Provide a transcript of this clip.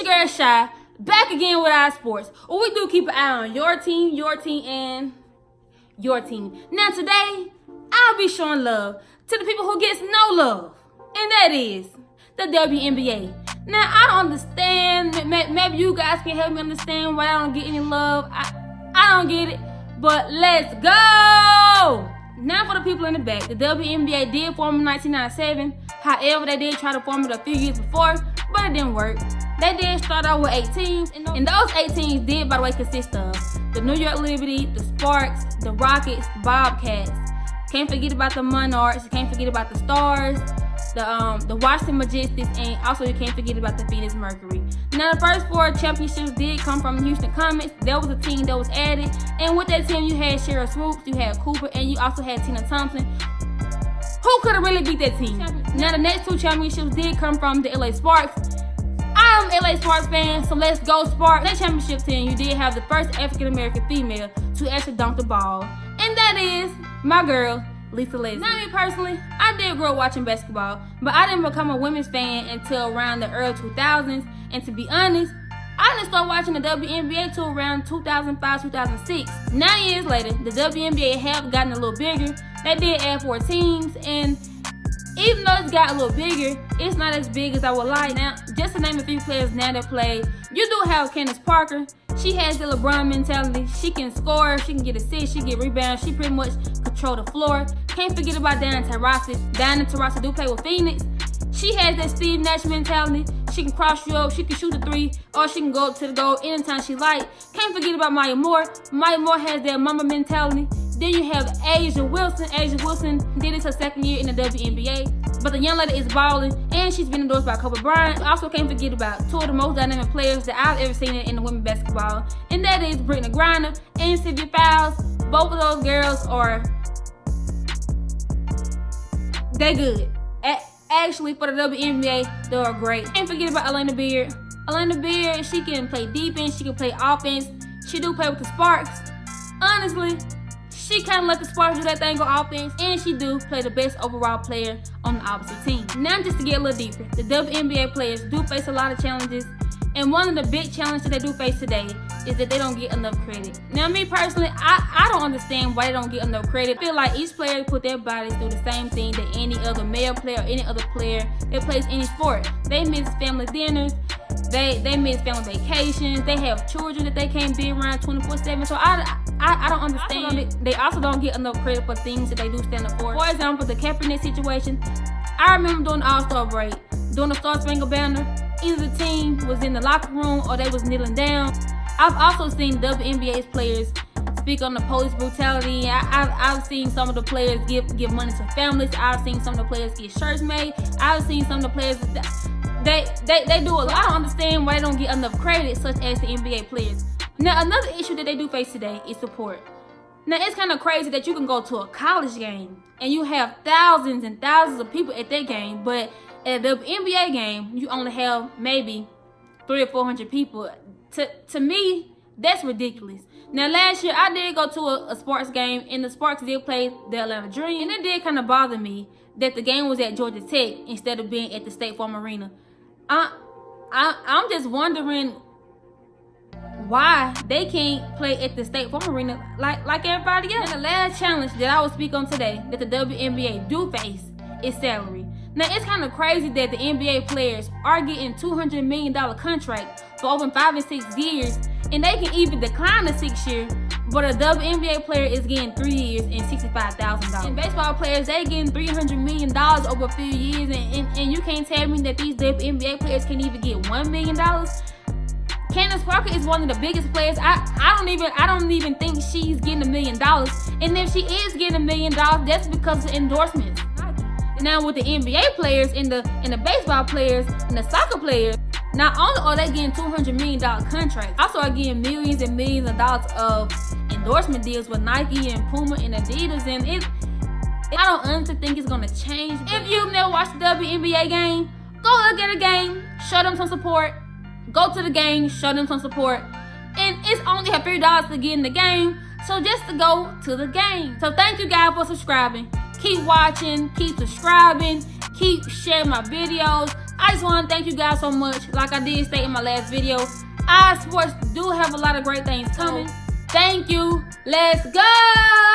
your girl Shy, back again with our sports. Where we do keep an eye on your team, and your team. Now today, I'll be showing love to the people who gets no love, and that is the WNBA. Now I don't understand. Maybe you guys can help me understand why I don't get any love. I don't get it, but let's go. Now for the people in the back, the WNBA did form in 1997. However, they did try to form it a few years before, but it didn't work. They did start out with 8 teams, and those 8 teams did, by the way, consist of the New York Liberty, the Sparks, the Rockets, the Bobcats. Can't forget about the Monarchs. Can't forget about the STARZ, the Washington Majestics, and also you can't forget about the Phoenix Mercury. Now the first 4 championships did come from Houston Comets. That was a team that was added, and with that team you had SHERYL, SWOOPES, you had Cooper, and you also had Thompson. Who could have really beat that team? Now the next 2 championships did come from the LA Sparks. I'm an LA Sparks fan, so let's go Sparks. That championship team, you did have the first African American female to actually dunk the ball, and that is my girl, Lisa Leslie. Now me personally, I did grow up watching basketball, but I didn't become a women's fan until around the early 2000s, and to be honest, I didn't start watching the WNBA till around 2005, 2006. 9 years later, the WNBA have gotten a little bigger. They did add 4 teams, and even though it's got a little bigger, it's not as big as I would like. Now, just to name a few players now that play, you do have CANDACEPARKER. She has the LeBron mentality. She can score, she can get assists, she can get rebounds, she pretty much control the floor. Can't forget about Diana Taurasi do play with Phoenix. She has that Steve Nash mentality. She can cross you up, she can shoot the 3, or she can go up to the goal anytime she like. Can't forget about Maya Moore. Maya Moore has that mama mentality. Then you have AJAWILSON. AJAWILSON did this her 2nd year in the WNBA. But the young lady is balling, and she's been endorsed by Kobe Bryant. Also can't forget about 2 of the most dynamic players that I've ever seen in the women's basketball. And that is Brittney Griner and Sylvia Fowles. Both of those girls are, they good. Actually, for the WNBA, they are great. Can't forget about ALANA Beard. ALANA Beard, she can play defense, she can play offense. She do play with the Sparks. Honestly, she kind of let the Sparks do that thing on offense, and she do play the best overall player on the opposite team. Now, just to get a little deeper, the WNBA players do face a lot of challenges, and one of the big challenges they do face today is that they don't get enough credit. Now, me personally, I don't understand why they don't get enough credit. I feel like each player put their bodies through the same thing that any other male player or any other player that plays any sport. They miss family dinners, they miss family vacations, they have children that they can't be around 24/7. So I don't understand. They also don't get enough credit for things that they do stand up for. For example, the Kaepernick situation. I remember during the All-Star break, during the Star Spangled Banner, either the team was in the locker room or they was kneeling down. I've also seen WNBA's players speak on the police brutality. I've seen some of the players give money to families. I've seen some of the players get shirts made. I've seen some of the players, they do a lot. I don't understand why they don't get enough credit, such as the NBA players. Now, another issue that they do face today is support. Now, it's kind of crazy that you can go to a college game and you have thousands and thousands of people at that game, but at the WNBA game, you only have maybe 300 or 400 people. To me, that's ridiculous. Now, last year, I did go to a Sparks game, and the Sparks did play the Atlanta Dream, and it did kind of bother me that the game was at Georgia Tech instead of being at the State Farm Arena. I'm just wondering why they can't play at the State Farm Arena like everybody else. And the last challenge that I will speak on today that the WNBA do face is salary. Now, it's kind of crazy that the NBA players are getting $200 million contracts for over 5 and 6 years, and they can even decline the 6th year, but a WNBA player is getting 3 years and $65,000. And baseball players, they getting $300 million over a few years, and you can't tell me that these WNBA players can't even get $1 million. CANDACEPARKER is one of the biggest players. I don't even think she's getting $1 million, and if she is getting $1 million, that's because of endorsements. Now, with the NBA players and the baseball players and the soccer players, not only are they getting $200 million contracts, also are getting millions and millions of dollars of endorsement deals with Nike and Puma and Adidas, and I don't honestly think it's gonna change. If you've never watched the WNBA game, go look at a game, show them some support. Go to the game, show them some support, and it's only a few dollars to get in the game, so just to go to the game. So thank you guys for subscribing. Keep watching, keep subscribing, keep sharing my videos. I just want to thank you guys so much. Like I did state in my last video, EYESPORTZ do have a lot of great things coming. Thank you. Let's go!